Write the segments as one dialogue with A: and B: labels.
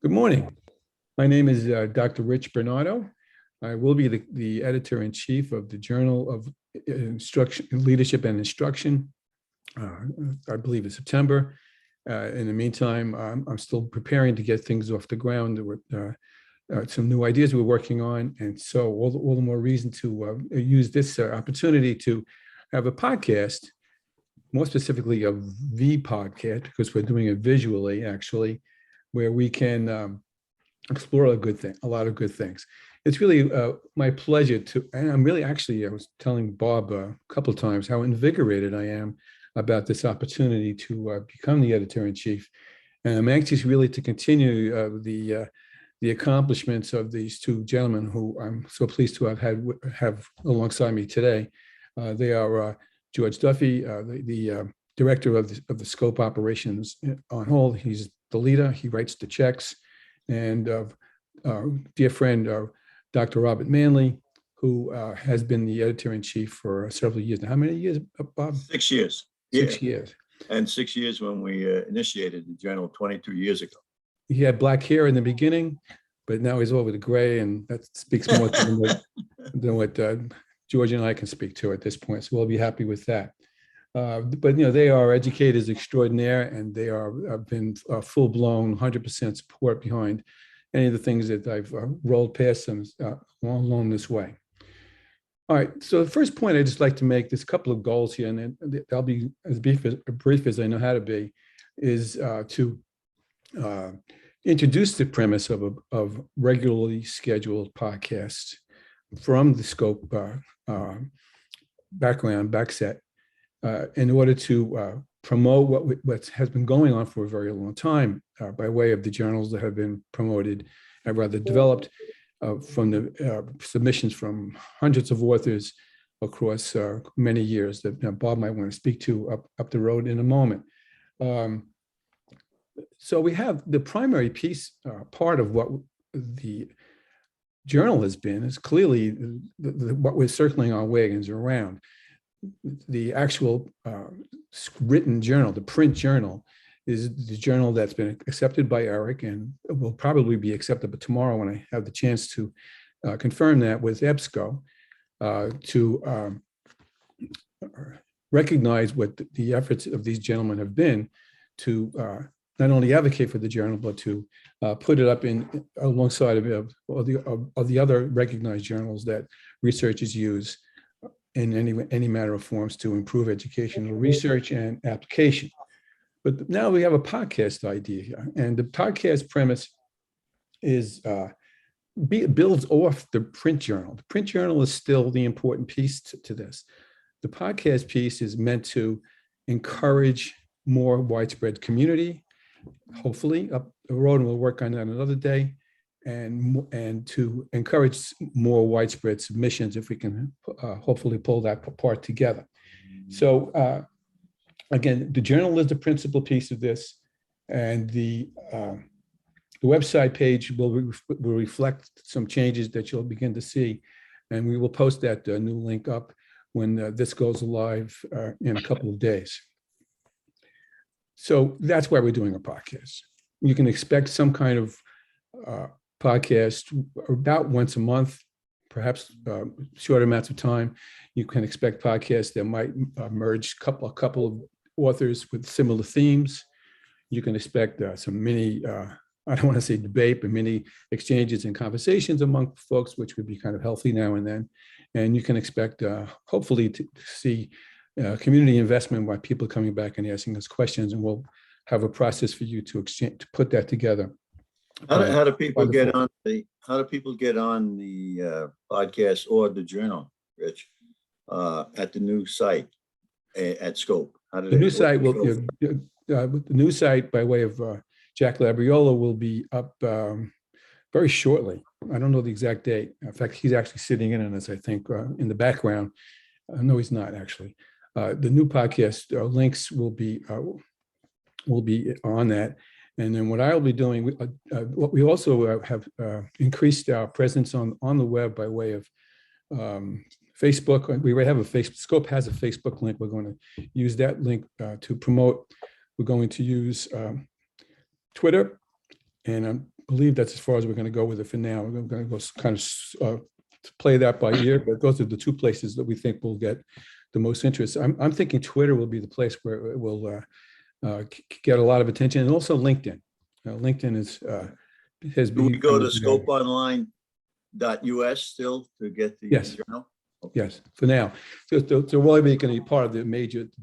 A: Good morning. My name is Dr. Rich Bernardo. I will be the editor-in-chief of the Journal of Instruction, Leadership and Instruction, I believe in September. In the meantime, I'm still preparing to get things off the ground. There were some new ideas we're working on, and so all the more reason to use this opportunity to have a podcast, more specifically a V podcast, because we're doing it visually, actually, where we can explore a lot of good things. It's really my pleasure to, and I'm really actually, I was telling Bob a couple of times how invigorated I am about this opportunity to become the editor-in-chief. And I'm anxious really to continue the accomplishments of these two gentlemen who I'm so pleased to have alongside me today. They are George Duffy, the director of the scope operations on hold. He's the leader. He writes the checks. And our dear friend, Dr. Robert Manley, who has been the editor-in-chief for several years. Now, how many years, Bob?
B: 6 years.
A: 6 years.
B: And 6 years when we initiated the journal 22 years ago.
A: He had black hair in the beginning, but now he's over the gray, and that speaks more than what George and I can speak to at this point. So we'll be happy with that. But they are educators extraordinaire, and they have been full-blown 100% support behind any of the things that I've rolled past them along this way. All right, so the first point I'd just like to make, there's a couple of goals here, and I'll be as brief as I know how to be, is to introduce the premise of regularly scheduled podcasts from the scope backset, in order to promote what has been going on for a very long time by way of the journals that have been promoted, rather developed from the submissions from hundreds of authors across many years that Bob might want to speak to up the road in a moment. So we have the primary piece, part of what the journal has been is clearly what we're circling our wagons around. The actual written journal, the print journal, is the journal that's been accepted by Eric and will probably be accepted tomorrow when I have the chance to confirm that with EBSCO to recognize what the efforts of these gentlemen have been to not only advocate for the journal, but to put it up alongside of the other recognized journals that researchers use in any manner of forms to improve educational research and application. But now we have a podcast idea here, and the podcast premise is builds off the print journal. The print journal is still the important piece to this. The podcast piece is meant to encourage more widespread community, hopefully up the road, and we'll work on that another day, and to encourage more widespread submissions if we can hopefully pull that part together. So again, the journal is the principal piece of this, and the website page will reflect some changes that you'll begin to see, and we will post that new link up when this goes live in a couple of days. So that's why we're doing a podcast. You can expect some kind of podcast about once a month, perhaps short amounts of time. You can expect podcasts that might merge a couple of authors with similar themes. You can expect some mini, I don't want to say debate, but many exchanges and conversations among folks, which would be kind of healthy now and then. And you can expect, hopefully, to see community investment by people coming back and asking us questions, and we'll have a process for you to exchange, to put that together.
B: How do people get on the podcast or the journal, Rich, at the new site at Scope? The
A: new site will the new site by way of Jack Labriola will be up very shortly. I don't know the exact date. In fact, he's actually sitting in on this, I think, in the background. No, he's not actually. The new podcast links will be on that. And then what I'll be doing, what we also have increased our presence on the web by way of Facebook. We already have a Facebook, Scope has a Facebook link. We're going to use that link to promote. We're going to use Twitter, and I'm believe that's as far as we're going to go with it for now. We're going to go kind of play that by ear, but those are the two places that we think will get the most interest. I'm thinking Twitter will be the place where it will get a lot of attention, and also LinkedIn. LinkedIn has
B: Do we
A: been
B: go to scopeonline.us still to get the
A: Yes.
B: journal?
A: Yes, for now. So really be going to be part of the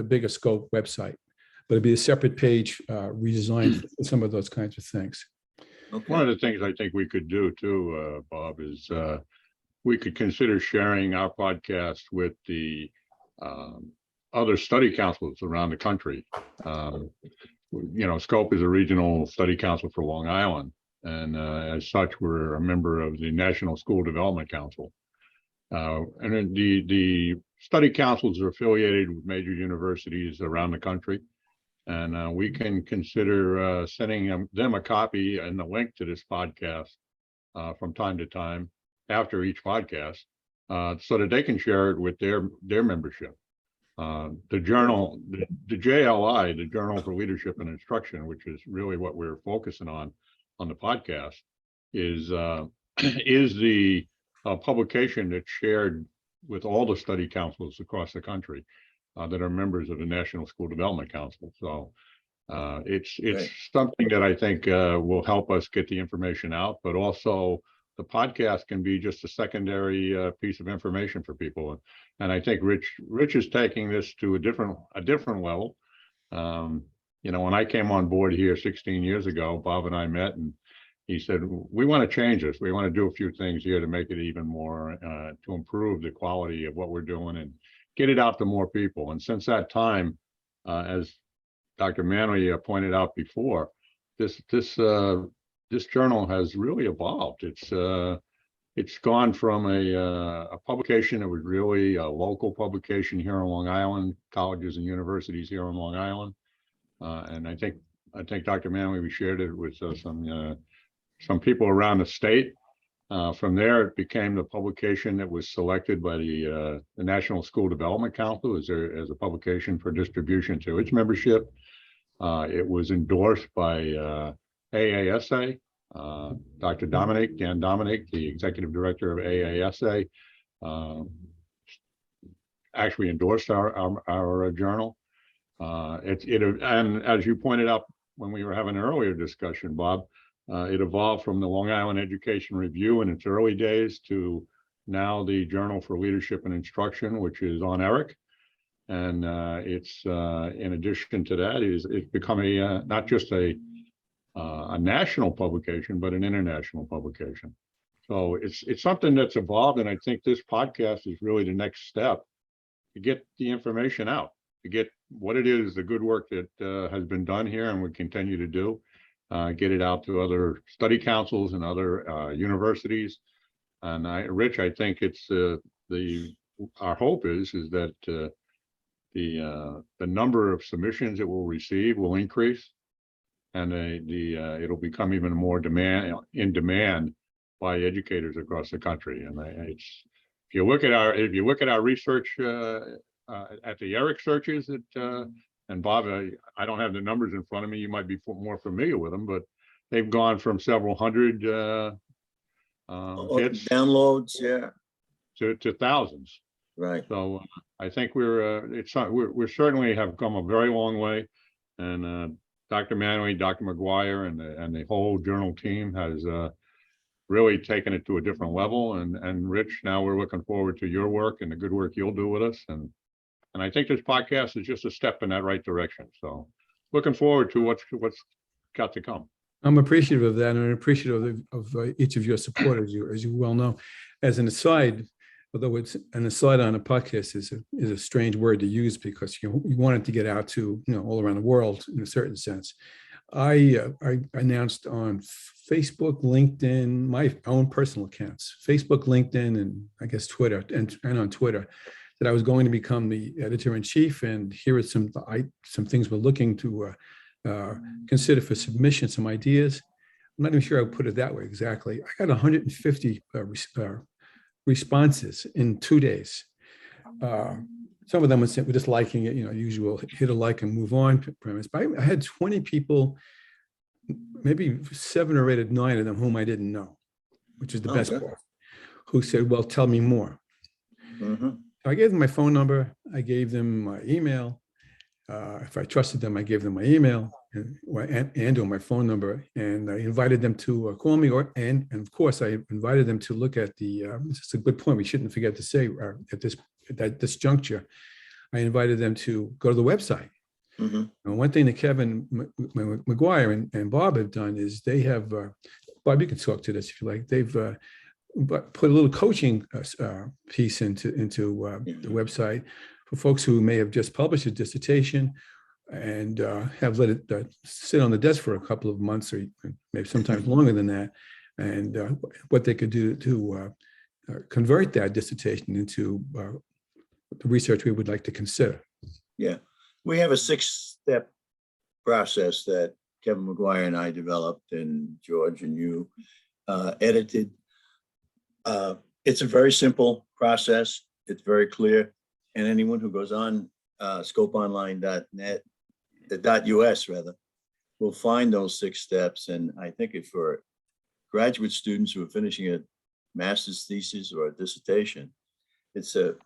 A: bigger scope website, but it'll be a separate page redesigned for some of those kinds of things.
B: Okay.
C: One of the things I think we could do too, Bob, is we could consider sharing our podcast with the other study councils around the country. SCOPE is a regional study council for Long Island, and as such, we're a member of the National School Development Council. And then the study councils are affiliated with major universities around the country. And we can consider sending them a copy and the link to this podcast from time to time after each podcast, so that they can share it with their membership. The journal, the JLI, the Journal for Leadership and Instruction, which is really what we're focusing on the podcast, is the publication that's shared with all the study councils across the country that are members of the National School Development Council. So it's
B: Right.
C: something that I think will help us get the information out, but also the podcast can be just a secondary piece of information for people. And I think Rich is taking this to a different level. When I came on board here 16 years ago, Bob and I met, and he said, we want to change this. We want to do a few things here to make it even more, to improve the quality of what we're doing and get it out to more people. And since that time, as Dr. Manley pointed out before, this journal has really evolved. It's gone from a publication that was really a local publication here on Long Island, colleges and universities here on Long Island. And I think Dr. Manley, we shared it with some people around the state. From there, it became the publication that was selected by the National School Development Council as a publication for distribution to its membership. It was endorsed by AASA. Dr. Dan Dominic, the executive director of AASA, actually endorsed our journal. And as you pointed out when we were having an earlier discussion, Bob, it evolved from the Long Island Education Review in its early days to now the Journal for Leadership and Instruction, which is on ERIC. And it's in addition to that, it's become not just a national publication, but an international publication. So it's something that's evolved, and I think this podcast is really the next step to get the information out, to get what it is, the good work that has been done here and we continue to do, get it out to other study councils and other universities. And Rich, I think it's our hope is that the number of submissions it will receive will increase, and it'll become even more in demand by educators across the country. And if you look at our research at the ERIC searches, and Bob, I don't have the numbers in front of me. You might be more familiar with them, but they've gone from several hundred hits,
B: downloads, yeah,
C: to thousands.
B: right.
C: So I think we're certainly have come a very long way, and Dr. Manley, Dr. McGuire, and the whole journal team has really taken it to a different level. And Rich, now we're looking forward to your work and the good work you'll do with us. And I think this podcast is just a step in that right direction. So looking forward to what's got to come.
A: I'm appreciative of that, and I'm appreciative of each of your support, as you well know. As an aside, although it's an aside on a podcast is a strange word to use because you want it to get out to all around the world in a certain sense. I announced on Facebook, LinkedIn, my own personal accounts, Facebook, LinkedIn, and I guess Twitter, and on Twitter, that I was going to become the editor-in-chief, and here are some things we're looking to consider for submission, some ideas. I'm not even sure I would put it that way exactly. I got 150 responses in 2 days. Some of them were just liking it, usual hit a like and move on premise. But I had 20 people maybe 7 or 8 or 9 of them whom I didn't know, which is the best
B: Okay.
A: part, who said, well, tell me more.
B: Mhm.
A: I gave them my phone number. I gave them my email. If I trusted them, I gave them my email and or my phone number, and I invited them to call me. And of course, I invited them to look at the. This is a good point. We shouldn't forget to say at this juncture. I invited them to go to the website.
B: Mhm.
A: And one thing that Kevin McGuire and Bob have done is they have. Bob, you can talk to this if you like. They've but put a little coaching piece into the website for folks who may have just published a dissertation and have let it sit on the desk for a couple of months or maybe sometimes longer than that, and what they could do to convert that dissertation into the research we would like to consider.
B: Yeah, we have a 6-step process that Kevin McGuire and I developed, and George and you edited. It's a very simple process. It's very clear. And anyone who goes on scopeonline.net, .us rather, will find those 6 steps. And I think if for graduate students who are finishing a master's thesis or a dissertation, it's a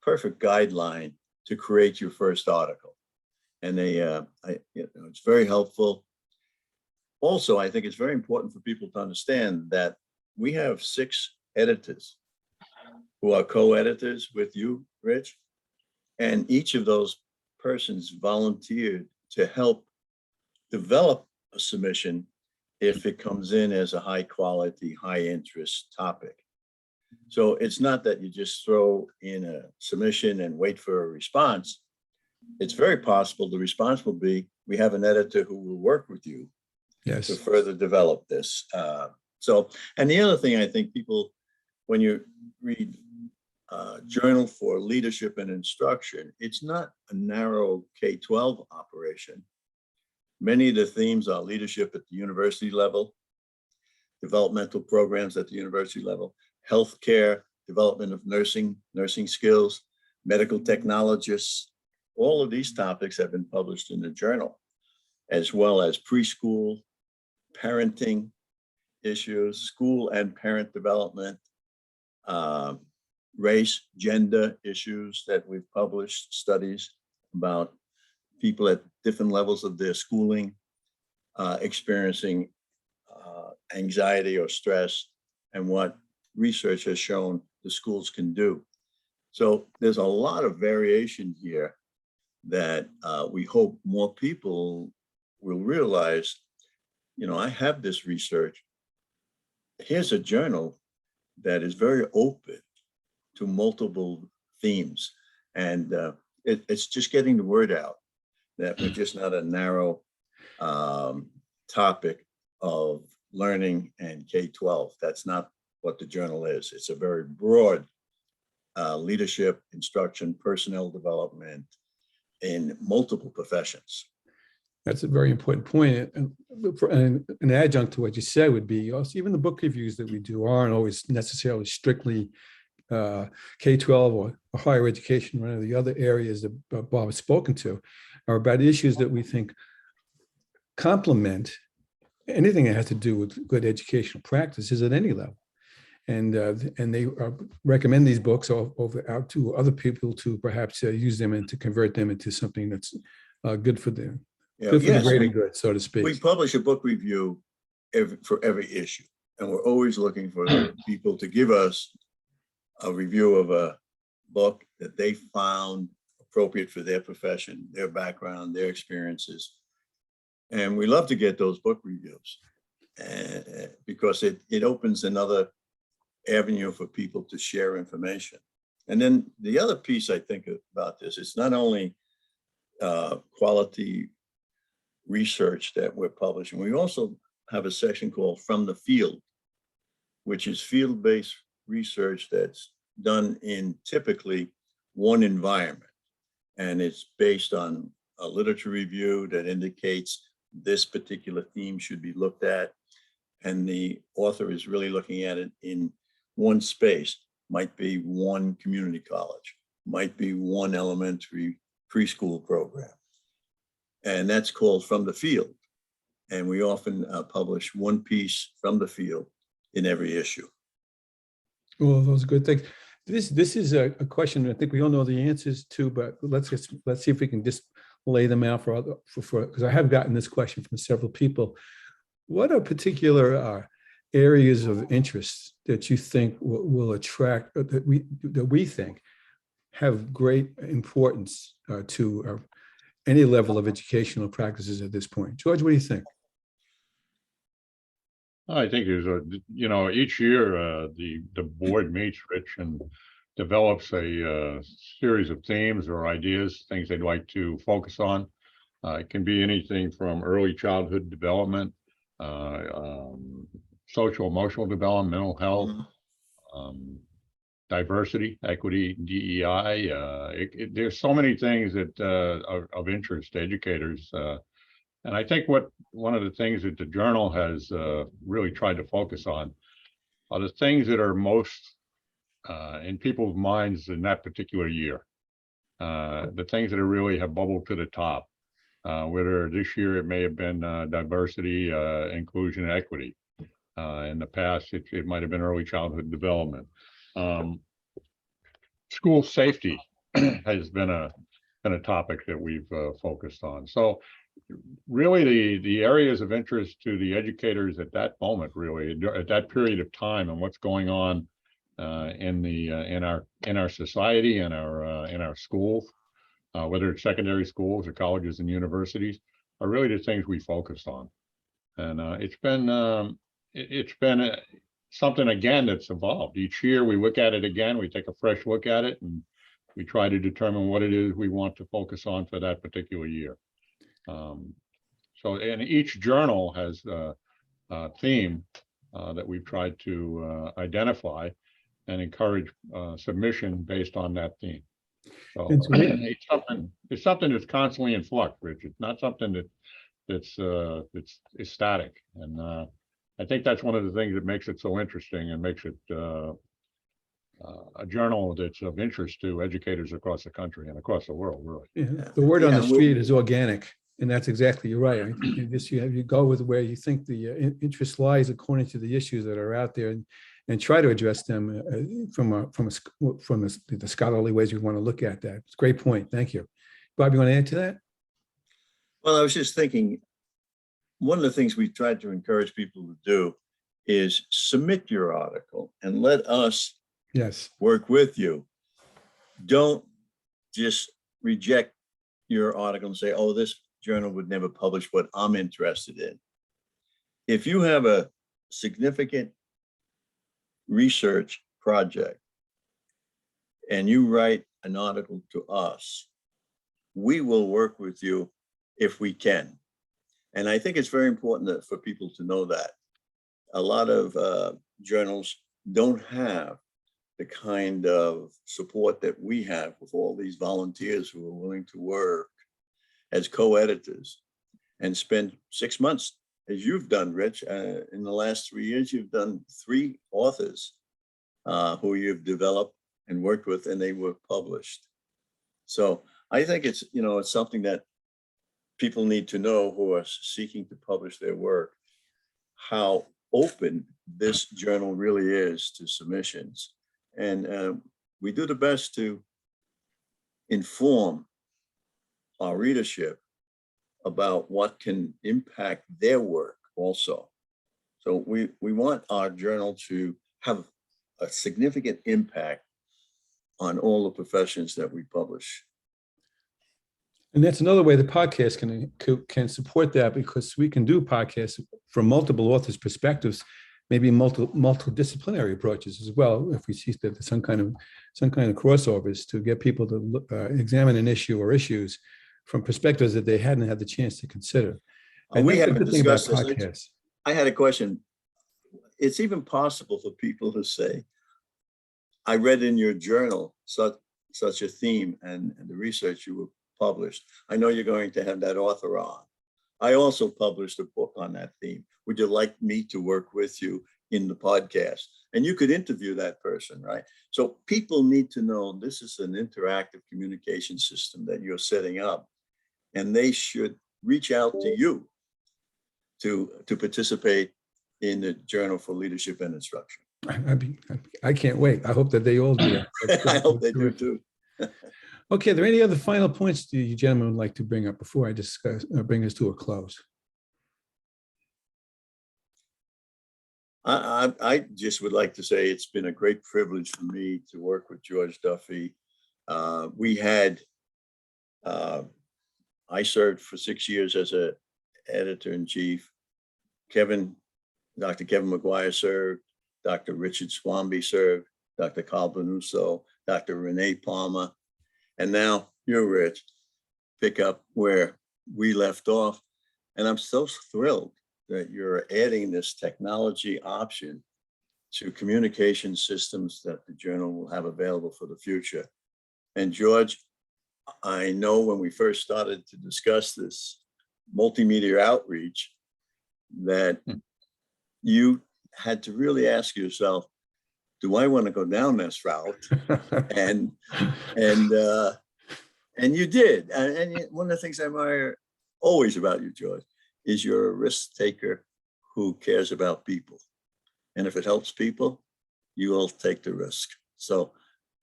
B: perfect guideline to create your first article. And it's very helpful. Also, I think it's very important for people to understand that we have 6 editors who are co-editors with you, Rich, and each of those persons volunteered to help develop a submission if it comes in as a high quality, high interest topic. So it's not that you just throw in a submission and wait for a response. It's very possible the response will be, we have an editor who will work with you to further develop this. And the other thing I think people, when you read Journal for Leadership and Instruction, it's not a narrow K-12 operation. Many of the themes are leadership at the university level, developmental programs at the university level, healthcare, development of nursing skills, medical technologists. All of these topics have been published in the journal, as well as preschool, parenting issues, school and parent development, race, gender issues that we've published studies about people at different levels of their schooling experiencing anxiety or stress, and what research has shown the schools can do. So there's a lot of variation here that we hope more people will realize, I have this research. Here's a journal that is very open to multiple themes. And it's just getting the word out that we're just not a narrow topic of learning and K-12. That's not what the journal is. It's a very broad leadership, instruction, personnel development in multiple professions.
A: That's a very important point. And an adjunct to what you said would be also, even the book reviews that we do aren't always necessarily strictly K-12 or higher education. One of the other areas that Bob has spoken to are about issues that we think complement anything that has to do with good educational practices at any level. And they recommend these books out to other people to perhaps use them and to convert them into something that's good for them. Good for the greater good, so to speak.
B: We publish a book review for every issue, and we're always looking for people to give us a review of a book that they found appropriate for their profession, their background, their experiences. And we love to get those book reviews because it opens another avenue for people to share information. And then the other piece I think about this, it's not only quality research that we're publishing. We also have a section called From the Field, which is field-based research that's done in typically one environment. And it's based on a literature review that indicates this particular theme should be looked at. And the author is really looking at it in one space. Might be one community college, might be one elementary preschool program. And that's called From the Field. And we often publish one piece from the field in every issue.
A: Well, those are good things. This is a question I think we all know the answers to, but let's see if we can just lay them out for because I have gotten this question from several people. What are particular areas of interest that you think will attract, that we think have great importance to any level of educational practices at this point? George, what do you think?
C: I think each year the board meets, Rich, and develops a series of themes or ideas, things they'd like to focus on. It can be anything from early childhood development, social emotional development, mental health, diversity, equity, DEI. There's so many things that are of interest to educators. And I think one of the things that the journal has really tried to focus on are the things that are most in people's minds in that particular year. The things that really have bubbled to the top. Whether this year it may have been diversity, inclusion, and equity. In the past, it might have been early childhood development. School safety has been a topic that we've focused on. So really the areas of interest to the educators at that moment, really at that period of time, and what's going on in our society and in our schools, whether it's secondary schools or colleges and universities, are really the things we focused on. And it's been something again that's evolved. Each year we look at it again, we take a fresh look at it, and we try to determine what it is we want to focus on for that particular year. And each journal has a theme that we've tried to identify and encourage submission based on that theme. So it's something that's constantly in flux, Rich. It's not something that's static. And I think that's one of the things that makes it so interesting and makes it a journal that's of interest to educators across the country and across the world, really.
A: Yeah. The word on the street is organic, and that's exactly, you're right. I think you go with where you think the interest lies according to the issues that are out there, and try to address them from the scholarly ways we want to look at that. It's a great point. Thank you. Bob, you want to add to that?
B: Well, I was just thinking, one of the things we tried to encourage people to do is submit your article and let us work with you. Don't just reject your article and say, oh, this journal would never publish what I'm interested in. If you have a significant research project and you write an article to us, we will work with you if we can. And I think it's very important for people to know that. A lot of journals don't have the kind of support that we have with all these volunteers who are willing to work as co-editors and spend 6 months, as you've done, Rich. In the last 3 years, you've done 3 authors who you've developed and worked with, and they were published. So I think it's something that people need to know who are seeking to publish their work, how open this journal really is to submissions. And we do the best to inform our readership about what can impact their work also. So we want our journal to have a significant impact on all the professions that we publish.
A: And that's another way the podcast can support that, because we can do podcasts from multiple authors' perspectives, maybe multidisciplinary approaches as well. If we see that there's some kind of crossovers to get people to examine an issue or issues from perspectives that they hadn't had the chance to consider. And
B: we haven't discussed this.
A: Podcasts.
B: I had a question. It's even possible for people to say, I read in your journal such a theme and the research you were published. I know you're going to have that author on. I also published a book on that theme. Would you like me to work with you in the podcast? And you could interview that person, right? So people need to know this is an interactive communication system that you're setting up, and they should reach out to you to participate in the Journal for Leadership and Instruction.
A: I can't wait. I hope that they all do.
B: I hope they do too.
A: Okay, are there any other final points do you gentlemen would like to bring up before I discuss, bring us to a close?
B: I just would like to say it's been a great privilege for me to work with George Duffy. I served for 6 years as a editor-in-chief. Dr. Kevin McGuire served, Dr. Richard Swamby served, Dr. Carl Benuso, Dr. Renee Palmer, and now you're Rich, pick up where we left off. And I'm so thrilled that you're adding this technology option to communication systems that the journal will have available for the future. And George, I know when we first started to discuss this multimedia outreach that you had to really ask yourself, do I want to go down this route? And you did. And one of the things I admire always about you, George, is you're a risk taker who cares about people. And if it helps people, you will take the risk. So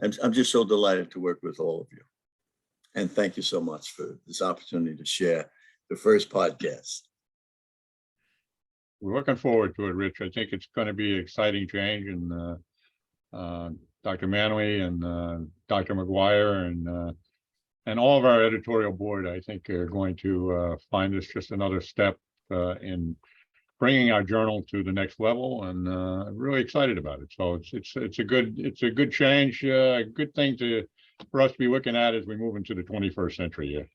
B: I'm just so delighted to work with all of you. And thank you so much for this opportunity to share the first podcast.
C: We're looking forward to it, Rich. I think it's going to be an exciting change, and Dr. Manley and Dr. McGuire and all of our editorial board, I think, are going to find this just another step in bringing our journal to the next level, and really excited about it. So it's a good change, a good thing for us to be looking at as we move into the 21st century.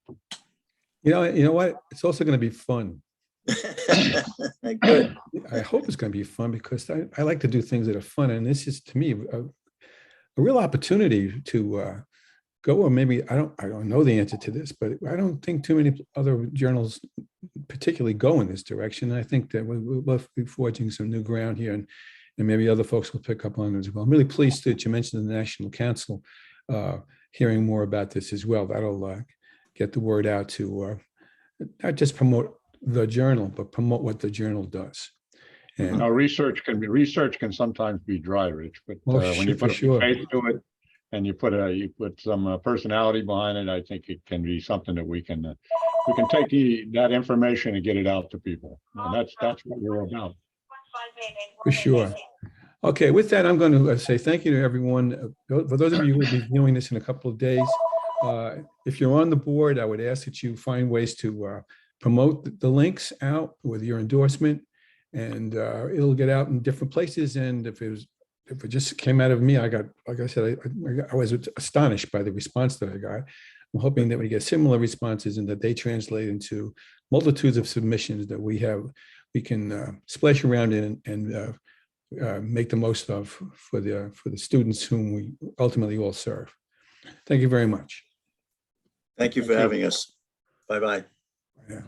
C: Yeah.
A: You know what? It's also going to be fun.
B: Good.
A: I hope it's going to be fun because I like to do things that are fun, and this is to me a real opportunity to go. Or maybe I don't know the answer to this, but I don't think too many other journals particularly go in this direction. And I think that we'll be forging some new ground here, and maybe other folks will pick up on it as well. I'm really pleased that you mentioned the National Council hearing more about this as well. That'll get the word out to not just promote the journal, but promote what the journal does. And
C: Research can sometimes be dry, Rich, but when you put a face to it and you put some personality behind it, I think it can be something that we can take that information and get it out to people. And that's what we're about.
A: For sure. Okay, with that, I'm going to say thank you to everyone. For those of you who will be viewing this in a couple of days, if you're on the board, I would ask that you find ways to promote the links out with your endorsement, and it'll get out in different places. And if it just came out of me, like I said, I was astonished by the response that I got. I'm hoping that we get similar responses and that they translate into multitudes of submissions that we can splash around in and make the most of for the students whom we ultimately all serve. Thank you very much.
B: Thank you for having us. Bye-bye.
A: Yeah.